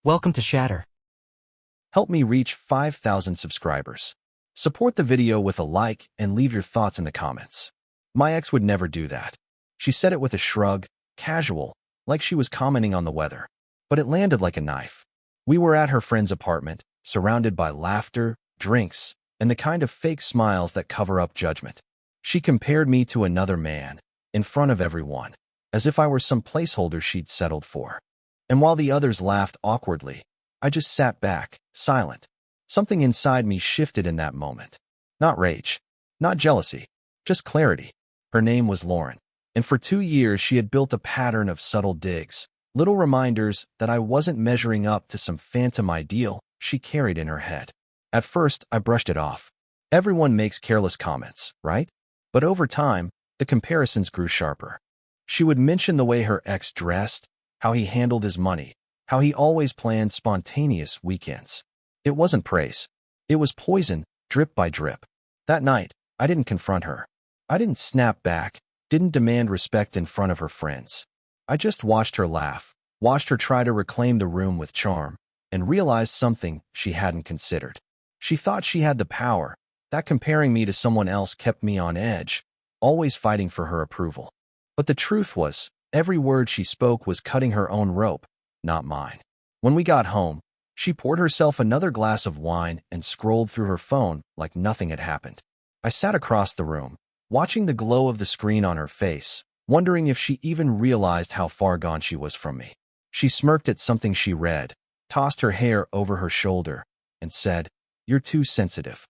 Welcome to Shatter. Help me reach 5,000 subscribers. Support the video with a like and leave your thoughts in the comments. My ex would never do that. She said it with a shrug, casual, like she was commenting on the weather. But it landed like a knife. We were at her friend's apartment, surrounded by laughter, drinks, and the kind of fake smiles that cover up judgment. She compared me to another man, in front of everyone, as if I were some placeholder she'd settled for. And while the others laughed awkwardly, I just sat back, silent. Something inside me shifted in that moment. Not rage, not jealousy, just clarity. Her name was Lauren, and for 2 years she had built a pattern of subtle digs, little reminders that I wasn't measuring up to some phantom ideal she carried in her head. At first, I brushed it off. Everyone makes careless comments, right? But over time, the comparisons grew sharper. She would mention the way her ex dressed, how he handled his money, how he always planned spontaneous weekends. It wasn't praise. It was poison, drip by drip. That night, I didn't confront her. I didn't snap back, didn't demand respect in front of her friends. I just watched her laugh, watched her try to reclaim the room with charm, and realized something she hadn't considered. She thought she had the power, that comparing me to someone else kept me on edge, always fighting for her approval. But the truth was, every word she spoke was cutting her own rope, not mine. When we got home, she poured herself another glass of wine and scrolled through her phone like nothing had happened. I sat across the room, watching the glow of the screen on her face, wondering if she even realized how far gone she was from me. She smirked at something she read, tossed her hair over her shoulder, and said, "You're too sensitive."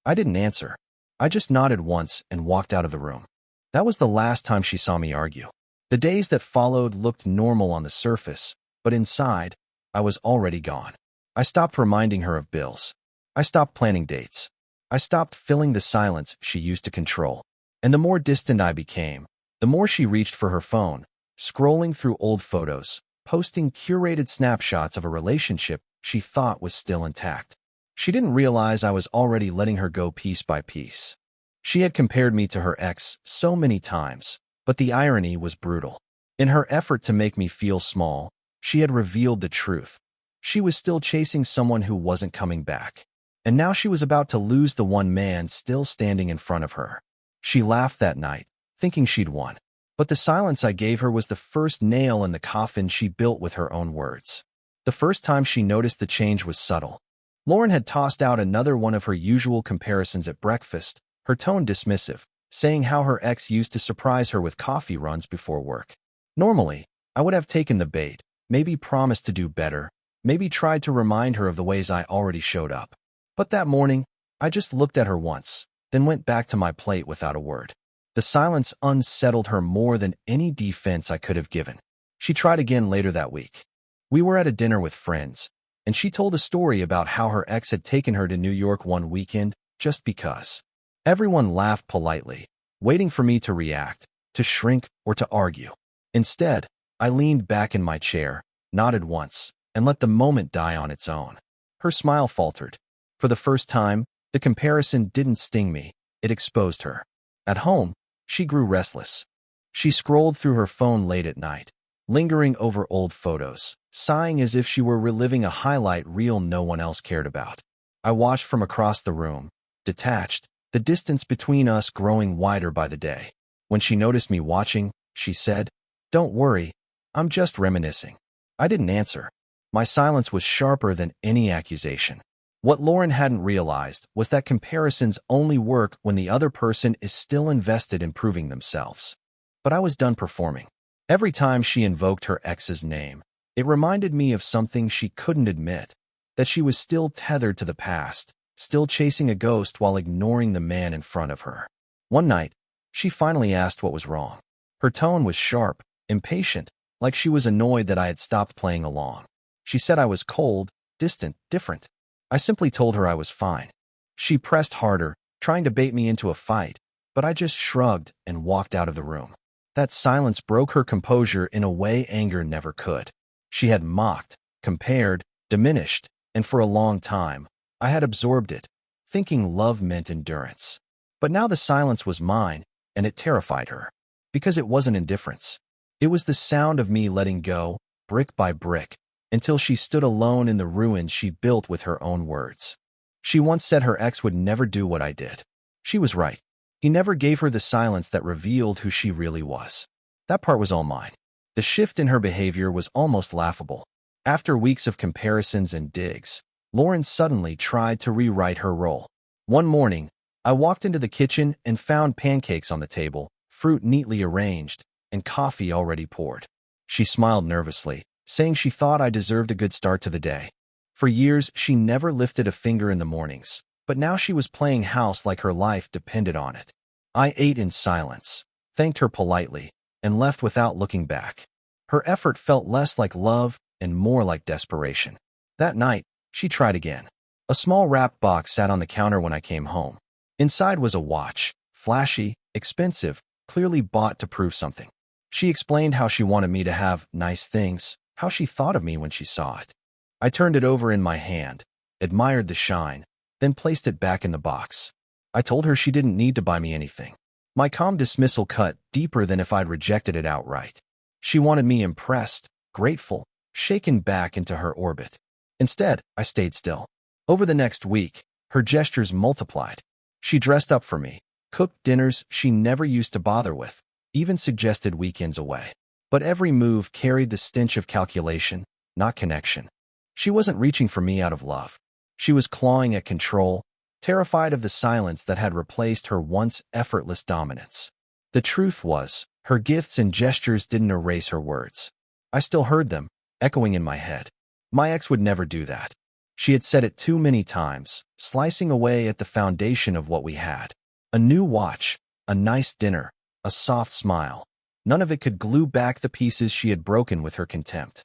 I didn't answer. I just nodded once and walked out of the room. That was the last time she saw me argue. The days that followed looked normal on the surface, but inside, I was already gone. I stopped reminding her of bills. I stopped planning dates. I stopped filling the silence she used to control. And the more distant I became, the more she reached for her phone, scrolling through old photos, posting curated snapshots of a relationship she thought was still intact. She didn't realize I was already letting her go piece by piece. She had compared me to her ex so many times, but the irony was brutal. In her effort to make me feel small, she had revealed the truth. She was still chasing someone who wasn't coming back. And now she was about to lose the one man still standing in front of her. She laughed that night, thinking she'd won. But the silence I gave her was the first nail in the coffin she built with her own words. The first time she noticed the change was subtle. Lauren had tossed out another one of her usual comparisons at breakfast, her tone dismissive, saying how her ex used to surprise her with coffee runs before work. Normally, I would have taken the bait, maybe promised to do better, maybe tried to remind her of the ways I already showed up. But that morning, I just looked at her once, then went back to my plate without a word. The silence unsettled her more than any defense I could have given. She tried again later that week. We were at a dinner with friends, and she told a story about how her ex had taken her to New York one weekend just because. Everyone laughed politely, waiting for me to react, to shrink, or to argue. Instead, I leaned back in my chair, nodded once, and let the moment die on its own. Her smile faltered. For the first time, the comparison didn't sting me, it exposed her. At home, she grew restless. She scrolled through her phone late at night, lingering over old photos, sighing as if she were reliving a highlight reel no one else cared about. I watched from across the room, detached, the distance between us growing wider by the day. When she noticed me watching, she said, "Don't worry, I'm just reminiscing." I didn't answer. My silence was sharper than any accusation. What Lauren hadn't realized was that comparisons only work when the other person is still invested in proving themselves. But I was done performing. Every time she invoked her ex's name, it reminded me of something she couldn't admit, that she was still tethered to the past, still chasing a ghost while ignoring the man in front of her. One night, she finally asked what was wrong. Her tone was sharp, impatient, like she was annoyed that I had stopped playing along. She said I was cold, distant, different. I simply told her I was fine. She pressed harder, trying to bait me into a fight, but I just shrugged and walked out of the room. That silence broke her composure in a way anger never could. She had mocked, compared, diminished, and for a long time, I had absorbed it, thinking love meant endurance. But now the silence was mine, and it terrified her. Because it wasn't indifference. It was the sound of me letting go, brick by brick, until she stood alone in the ruins she built with her own words. She once said her ex would never do what I did. She was right. He never gave her the silence that revealed who she really was. That part was all mine. The shift in her behavior was almost laughable. After weeks of comparisons and digs, Lauren suddenly tried to rewrite her role. One morning, I walked into the kitchen and found pancakes on the table, fruit neatly arranged, and coffee already poured. She smiled nervously, saying she thought I deserved a good start to the day. For years, she never lifted a finger in the mornings, but now she was playing house like her life depended on it. I ate in silence, thanked her politely, and left without looking back. Her effort felt less like love and more like desperation. That night, she tried again. A small wrapped box sat on the counter when I came home. Inside was a watch, flashy, expensive, clearly bought to prove something. She explained how she wanted me to have nice things, how she thought of me when she saw it. I turned it over in my hand, admired the shine, then placed it back in the box. I told her she didn't need to buy me anything. My calm dismissal cut deeper than if I'd rejected it outright. She wanted me impressed, grateful, shaken back into her orbit. Instead, I stayed still. Over the next week, her gestures multiplied. She dressed up for me, cooked dinners she never used to bother with, even suggested weekends away. But every move carried the stench of calculation, not connection. She wasn't reaching for me out of love. She was clawing at control, terrified of the silence that had replaced her once effortless dominance. The truth was, her gifts and gestures didn't erase her words. I still heard them, echoing in my head. My ex would never do that. She had said it too many times, slicing away at the foundation of what we had. A new watch, a nice dinner, a soft smile. None of it could glue back the pieces she had broken with her contempt.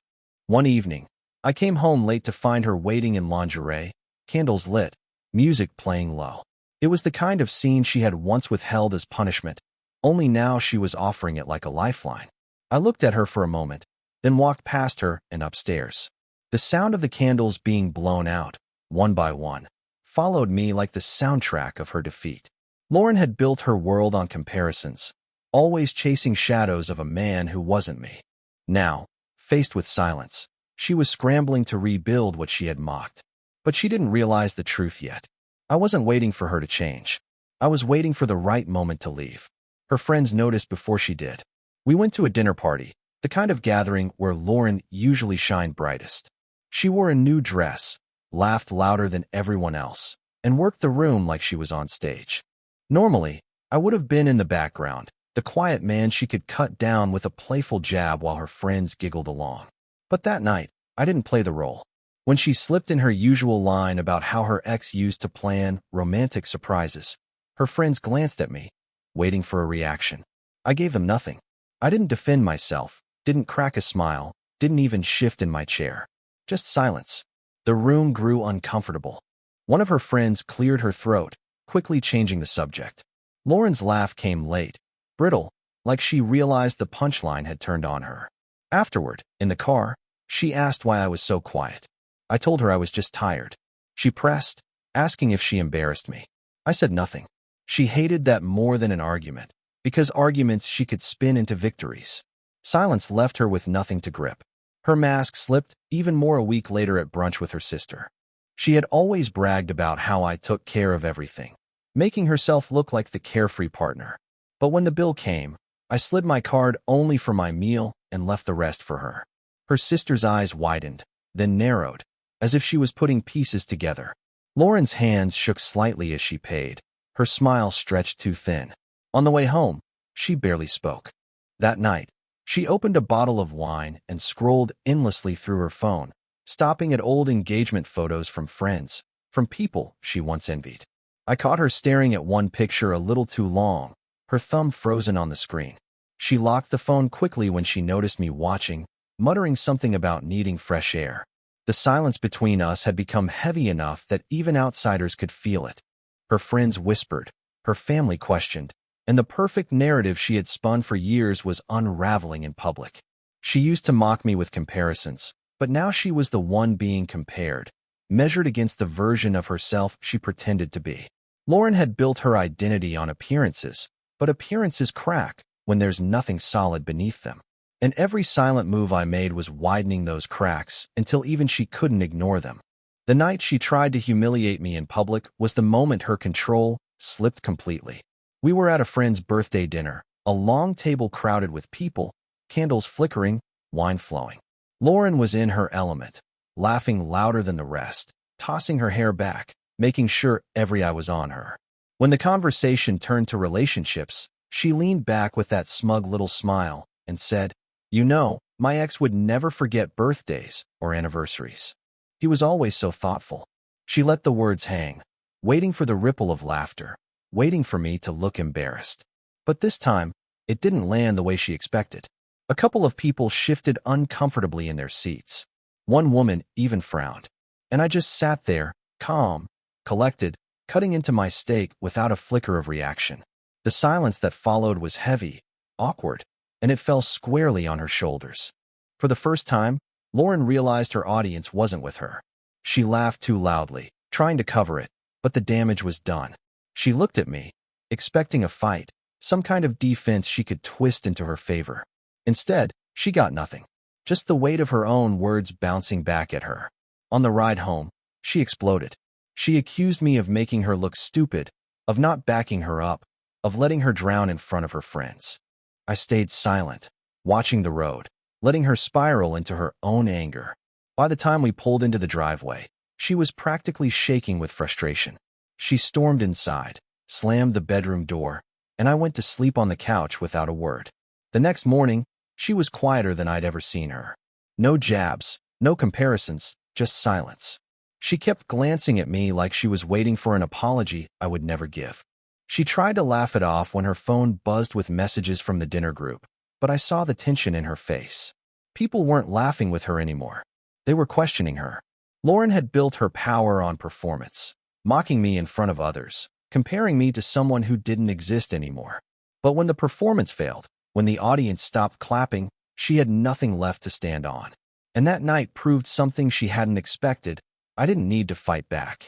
One evening, I came home late to find her waiting in lingerie, candles lit, music playing low. It was the kind of scene she had once withheld as punishment, only now she was offering it like a lifeline. I looked at her for a moment, then walked past her and upstairs. The sound of the candles being blown out, one by one, followed me like the soundtrack of her defeat. Lauren had built her world on comparisons, always chasing shadows of a man who wasn't me. Now, faced with silence, she was scrambling to rebuild what she had mocked. But she didn't realize the truth yet. I wasn't waiting for her to change. I was waiting for the right moment to leave. Her friends noticed before she did. We went to a dinner party, the kind of gathering where Lauren usually shined brightest. She wore a new dress, laughed louder than everyone else, and worked the room like she was on stage. Normally, I would have been in the background, the quiet man she could cut down with a playful jab while her friends giggled along. But that night, I didn't play the role. When she slipped in her usual line about how her ex used to plan romantic surprises, her friends glanced at me, waiting for a reaction. I gave them nothing. I didn't defend myself, didn't crack a smile, didn't even shift in my chair. Just silence. The room grew uncomfortable. One of her friends cleared her throat, quickly changing the subject. Lauren's laugh came late, brittle, like she realized the punchline had turned on her. Afterward, in the car, she asked why I was so quiet. I told her I was just tired. She pressed, asking if she embarrassed me. I said nothing. She hated that more than an argument, because arguments she could spin into victories. Silence left her with nothing to grip. Her mask slipped even more a week later at brunch with her sister. She had always bragged about how I took care of everything, making herself look like the carefree partner. But when the bill came, I slid my card only for my meal and left the rest for her. Her sister's eyes widened, then narrowed, as if she was putting pieces together. Lauren's hands shook slightly as she paid. Her smile stretched too thin. On the way home, she barely spoke. That night, she opened a bottle of wine and scrolled endlessly through her phone, stopping at old engagement photos from friends, from people she once envied. I caught her staring at one picture a little too long, her thumb frozen on the screen. She locked the phone quickly when she noticed me watching, muttering something about needing fresh air. The silence between us had become heavy enough that even outsiders could feel it. Her friends whispered, her family questioned, and the perfect narrative she had spun for years was unraveling in public. She used to mock me with comparisons, but now she was the one being compared, measured against the version of herself she pretended to be. Lauren had built her identity on appearances, but appearances crack when there's nothing solid beneath them. And every silent move I made was widening those cracks until even she couldn't ignore them. The night she tried to humiliate me in public was the moment her control slipped completely. We were at a friend's birthday dinner, a long table crowded with people, candles flickering, wine flowing. Lauren was in her element, laughing louder than the rest, tossing her hair back, making sure every eye was on her. When the conversation turned to relationships, she leaned back with that smug little smile and said, "You know, my ex would never forget birthdays or anniversaries. He was always so thoughtful." She let the words hang, waiting for the ripple of laughter, waiting for me to look embarrassed. But this time, it didn't land the way she expected. A couple of people shifted uncomfortably in their seats. One woman even frowned. And I just sat there, calm, collected, cutting into my steak without a flicker of reaction. The silence that followed was heavy, awkward, and it fell squarely on her shoulders. For the first time, Lauren realized her audience wasn't with her. She laughed too loudly, trying to cover it, but the damage was done. She looked at me, expecting a fight, some kind of defense she could twist into her favor. Instead, she got nothing, just the weight of her own words bouncing back at her. On the ride home, she exploded. She accused me of making her look stupid, of not backing her up, of letting her drown in front of her friends. I stayed silent, watching the road, letting her spiral into her own anger. By the time we pulled into the driveway, she was practically shaking with frustration. She stormed inside, slammed the bedroom door, and I went to sleep on the couch without a word. The next morning, she was quieter than I'd ever seen her. No jabs, no comparisons, just silence. She kept glancing at me like she was waiting for an apology I would never give. She tried to laugh it off when her phone buzzed with messages from the dinner group, but I saw the tension in her face. People weren't laughing with her anymore. They were questioning her. Lauren had built her power on performance, mocking me in front of others, comparing me to someone who didn't exist anymore. But when the performance failed, when the audience stopped clapping, she had nothing left to stand on. And that night proved something she hadn't expected. I didn't need to fight back.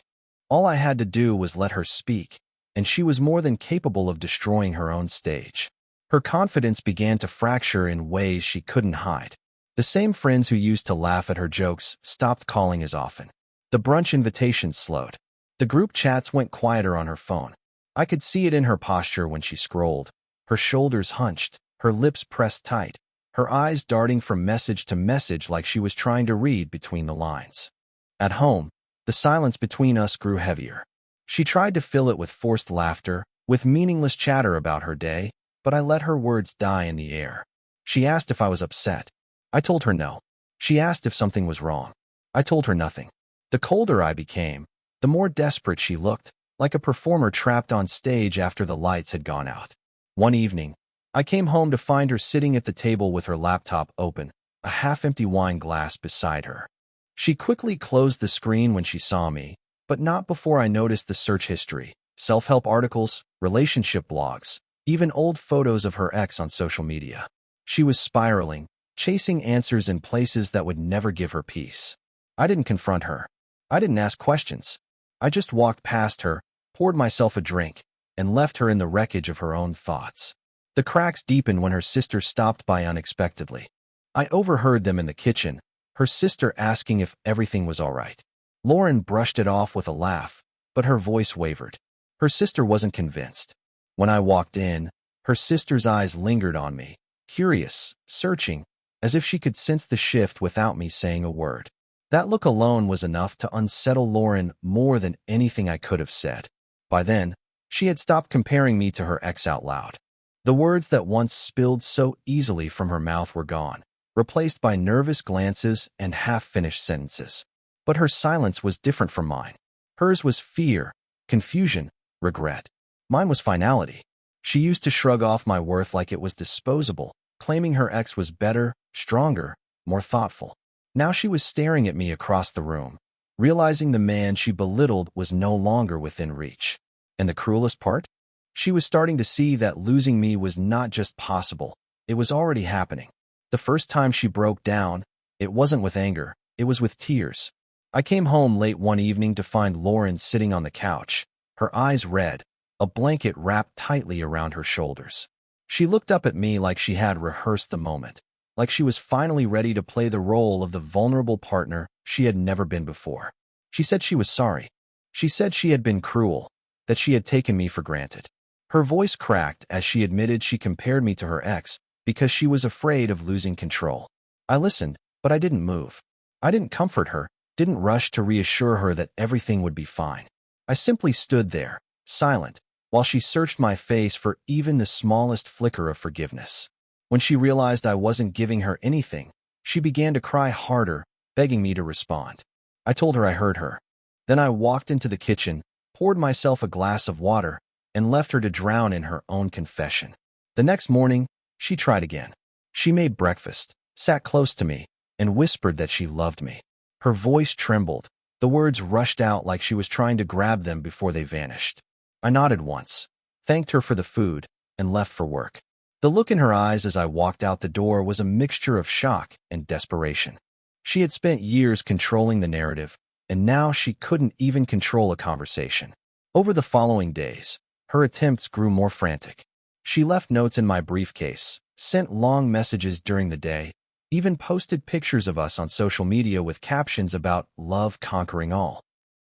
All I had to do was let her speak, and she was more than capable of destroying her own stage. Her confidence began to fracture in ways she couldn't hide. The same friends who used to laugh at her jokes stopped calling as often. The brunch invitations slowed. The group chats went quieter on her phone. I could see it in her posture when she scrolled, her shoulders hunched, her lips pressed tight, her eyes darting from message to message like she was trying to read between the lines. At home, the silence between us grew heavier. She tried to fill it with forced laughter, with meaningless chatter about her day, but I let her words die in the air. She asked if I was upset. I told her no. She asked if something was wrong. I told her nothing. The colder I became, the more desperate she looked, like a performer trapped on stage after the lights had gone out. One evening, I came home to find her sitting at the table with her laptop open, a half-empty wine glass beside her. She quickly closed the screen when she saw me, but not before I noticed the search history, self-help articles, relationship blogs, even old photos of her ex on social media. She was spiraling, chasing answers in places that would never give her peace. I didn't confront her. I didn't ask questions. I just walked past her, poured myself a drink, and left her in the wreckage of her own thoughts. The cracks deepened when her sister stopped by unexpectedly. I overheard them in the kitchen, her sister asking if everything was all right. Lauren brushed it off with a laugh, but her voice wavered. Her sister wasn't convinced. When I walked in, her sister's eyes lingered on me, curious, searching, as if she could sense the shift without me saying a word. That look alone was enough to unsettle Lauren more than anything I could have said. By then, she had stopped comparing me to her ex out loud. The words that once spilled so easily from her mouth were gone, replaced by nervous glances and half-finished sentences. But her silence was different from mine. Hers was fear, confusion, regret. Mine was finality. She used to shrug off my worth like it was disposable, claiming her ex was better, stronger, more thoughtful. Now she was staring at me across the room, realizing the man she belittled was no longer within reach. And the cruelest part? She was starting to see that losing me was not just possible, it was already happening. The first time she broke down, it wasn't with anger, it was with tears. I came home late one evening to find Lauren sitting on the couch, her eyes red, a blanket wrapped tightly around her shoulders. She looked up at me like she had rehearsed the moment. like she was finally ready to play the role of the vulnerable partner she had never been before. She said she was sorry. She said she had been cruel, that she had taken me for granted. Her voice cracked as she admitted she compared me to her ex because she was afraid of losing control. I listened, but I didn't move. I didn't comfort her, didn't rush to reassure her that everything would be fine. I simply stood there, silent, while she searched my face for even the smallest flicker of forgiveness. When she realized I wasn't giving her anything, she began to cry harder, begging me to respond. I told her I heard her. Then I walked into the kitchen, poured myself a glass of water, and left her to drown in her own confession. The next morning, she tried again. She made breakfast, sat close to me, and whispered that she loved me. Her voice trembled. The words rushed out like she was trying to grab them before they vanished. I nodded once, thanked her for the food, and left for work. The look in her eyes as I walked out the door was a mixture of shock and desperation. She had spent years controlling the narrative, and now she couldn't even control a conversation. Over the following days, her attempts grew more frantic. She left notes in my briefcase, sent long messages during the day, even posted pictures of us on social media with captions about love conquering all.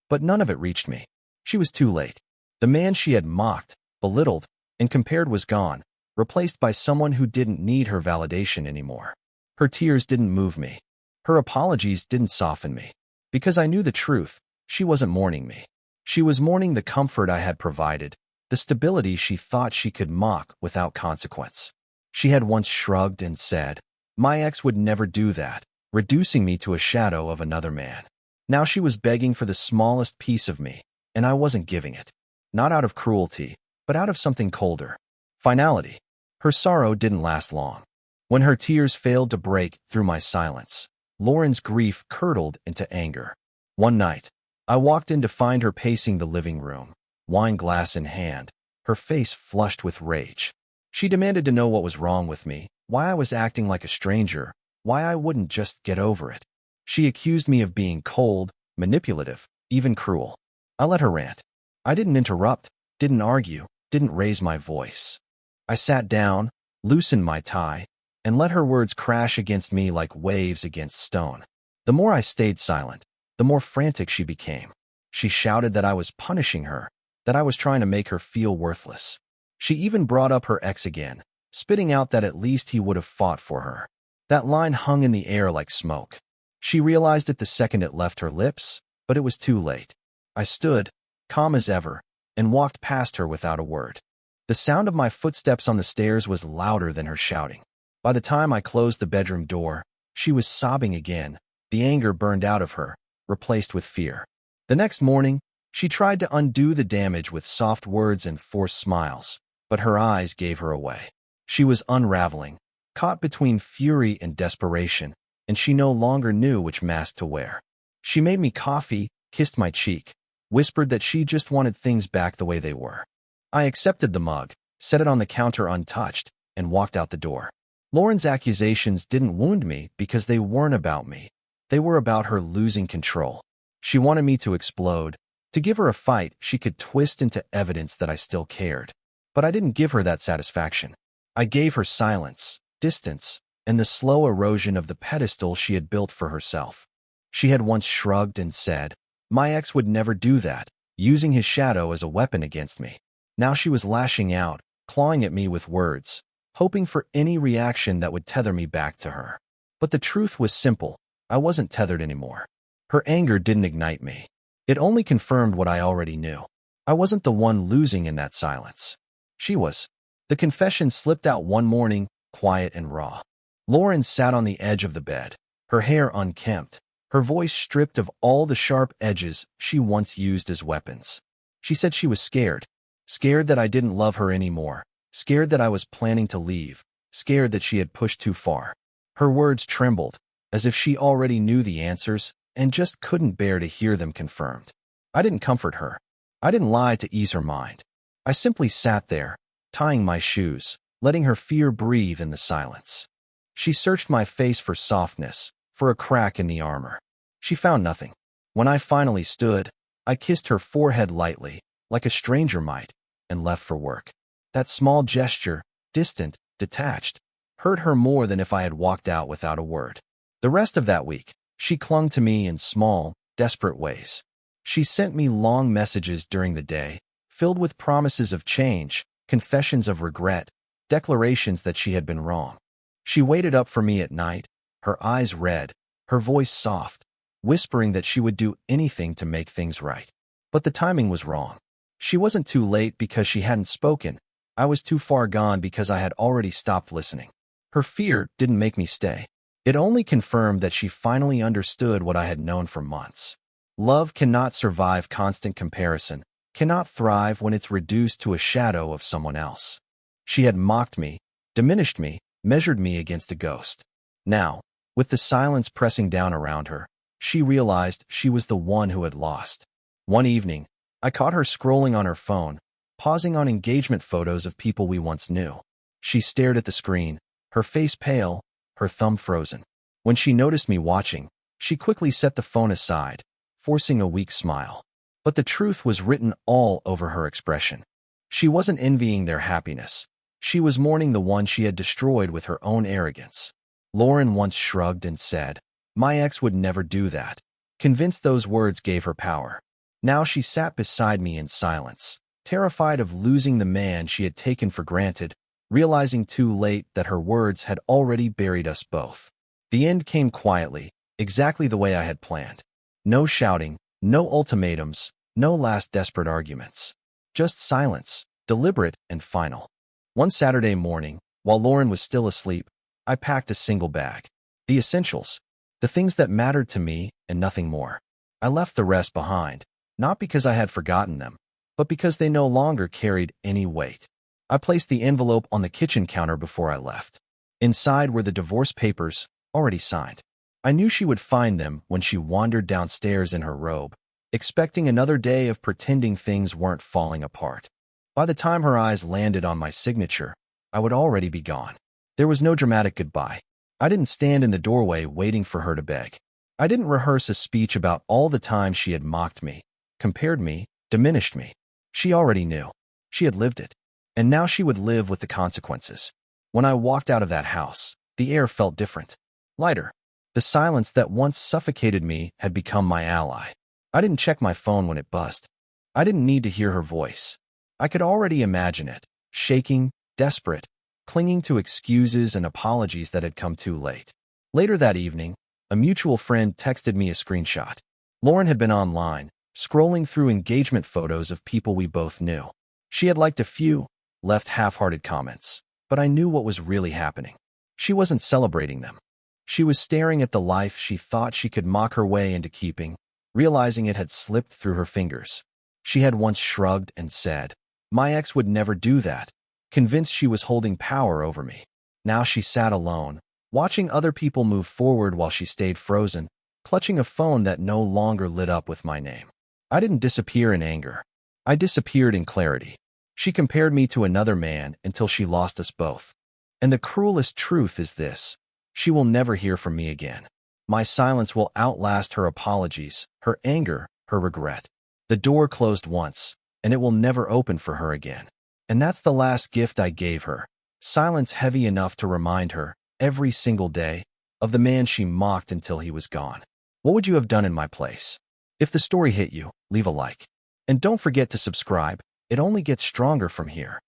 But none of it reached me. She was too late. The man she had mocked, belittled, and compared was gone, replaced by someone who didn't need her validation anymore. Her tears didn't move me. Her apologies didn't soften me. Because I knew the truth, she wasn't mourning me. She was mourning the comfort I had provided, the stability she thought she could mock without consequence. She had once shrugged and said, "My ex would never do that," reducing me to a shadow of another man. Now she was begging for the smallest piece of me, and I wasn't giving it. Not out of cruelty, but out of something colder. Finality. Her sorrow didn't last long. When her tears failed to break through my silence, Lauren's grief curdled into anger. One night, I walked in to find her pacing the living room, wine glass in hand, her face flushed with rage. She demanded to know what was wrong with me, why I was acting like a stranger, why I wouldn't just get over it. She accused me of being cold, manipulative, even cruel. I let her rant. I didn't interrupt, didn't argue, didn't raise my voice. I sat down, loosened my tie, and let her words crash against me like waves against stone. The more I stayed silent, the more frantic she became. She shouted that I was punishing her, that I was trying to make her feel worthless. She even brought up her ex again, spitting out that at least he would have fought for her. That line hung in the air like smoke. She realized it the second it left her lips, but it was too late. I stood, calm as ever, and walked past her without a word. The sound of my footsteps on the stairs was louder than her shouting. By the time I closed the bedroom door, she was sobbing again, the anger burned out of her, replaced with fear. The next morning, she tried to undo the damage with soft words and forced smiles, but her eyes gave her away. She was unraveling, caught between fury and desperation, and she no longer knew which mask to wear. She made me coffee, kissed my cheek, whispered that she just wanted things back the way they were. I accepted the mug, set it on the counter untouched, and walked out the door. Lauren's accusations didn't wound me because they weren't about me. They were about her losing control. She wanted me to explode, to give her a fight she could twist into evidence that I still cared. But I didn't give her that satisfaction. I gave her silence, distance, and the slow erosion of the pedestal she had built for herself. She had once shrugged and said, "My ex would never do that," using his shadow as a weapon against me. Now she was lashing out, clawing at me with words, hoping for any reaction that would tether me back to her. But the truth was simple. I wasn't tethered anymore. Her anger didn't ignite me. It only confirmed what I already knew. I wasn't the one losing in that silence. She was. The confession slipped out one morning, quiet and raw. Lauren sat on the edge of the bed, her hair unkempt, her voice stripped of all the sharp edges she once used as weapons. She said she was scared. Scared that I didn't love her anymore. Scared that I was planning to leave. Scared that she had pushed too far. Her words trembled, as if she already knew the answers and just couldn't bear to hear them confirmed. I didn't comfort her. I didn't lie to ease her mind. I simply sat there, tying my shoes, letting her fear breathe in the silence. She searched my face for softness, for a crack in the armor. She found nothing. When I finally stood, I kissed her forehead lightly, like a stranger might, and left for work. That small gesture, distant, detached, hurt her more than if I had walked out without a word. The rest of that week, she clung to me in small, desperate ways. She sent me long messages during the day, filled with promises of change, confessions of regret, declarations that she had been wrong. She waited up for me at night, her eyes red, her voice soft, whispering that she would do anything to make things right. But the timing was wrong. She wasn't too late because she hadn't spoken. I was too far gone because I had already stopped listening. Her fear didn't make me stay. It only confirmed that she finally understood what I had known for months. Love cannot survive constant comparison, cannot thrive when it's reduced to a shadow of someone else. She had mocked me, diminished me, measured me against a ghost. Now, with the silence pressing down around her, she realized she was the one who had lost. One evening, I caught her scrolling on her phone, pausing on engagement photos of people we once knew. She stared at the screen, her face pale, her thumb frozen. When she noticed me watching, she quickly set the phone aside, forcing a weak smile. But the truth was written all over her expression. She wasn't envying their happiness. She was mourning the one she had destroyed with her own arrogance. Lauren once shrugged and said, "My ex would never do that." Convinced those words gave her power. Now she sat beside me in silence, terrified of losing the man she had taken for granted, realizing too late that her words had already buried us both. The end came quietly, exactly the way I had planned. No shouting, no ultimatums, no last desperate arguments. Just silence, deliberate and final. One Saturday morning, while Lauren was still asleep, I packed a single bag. The essentials, the things that mattered to me and nothing more. I left the rest behind, not because I had forgotten them, but because they no longer carried any weight. I placed the envelope on the kitchen counter before I left. Inside were the divorce papers, already signed. I knew she would find them when she wandered downstairs in her robe, expecting another day of pretending things weren't falling apart. By the time her eyes landed on my signature, I would already be gone. There was no dramatic goodbye. I didn't stand in the doorway waiting for her to beg. I didn't rehearse a speech about all the times she had mocked me, compared me, diminished me. She already knew. She had lived it. And now she would live with the consequences. When I walked out of that house, the air felt different. Lighter. The silence that once suffocated me had become my ally. I didn't check my phone when it buzzed. I didn't need to hear her voice. I could already imagine it, shaking, desperate, clinging to excuses and apologies that had come too late. Later that evening, a mutual friend texted me a screenshot. Lauren had been online, scrolling through engagement photos of people we both knew. She had liked a few, left half-hearted comments, but I knew what was really happening. She wasn't celebrating them. She was staring at the life she thought she could mock her way into keeping, realizing it had slipped through her fingers. She had once shrugged and said, "My ex would never do that," convinced she was holding power over me. Now she sat alone, watching other people move forward while she stayed frozen, clutching a phone that no longer lit up with my name. I didn't disappear in anger. I disappeared in clarity. She compared me to another man until she lost us both. And the cruelest truth is this: she will never hear from me again. My silence will outlast her apologies, her anger, her regret. The door closed once, and it will never open for her again. And that's the last gift I gave her. Silence heavy enough to remind her, every single day, of the man she mocked until he was gone. What would you have done in my place? If the story hit you, leave a like. And don't forget to subscribe. It only gets stronger from here.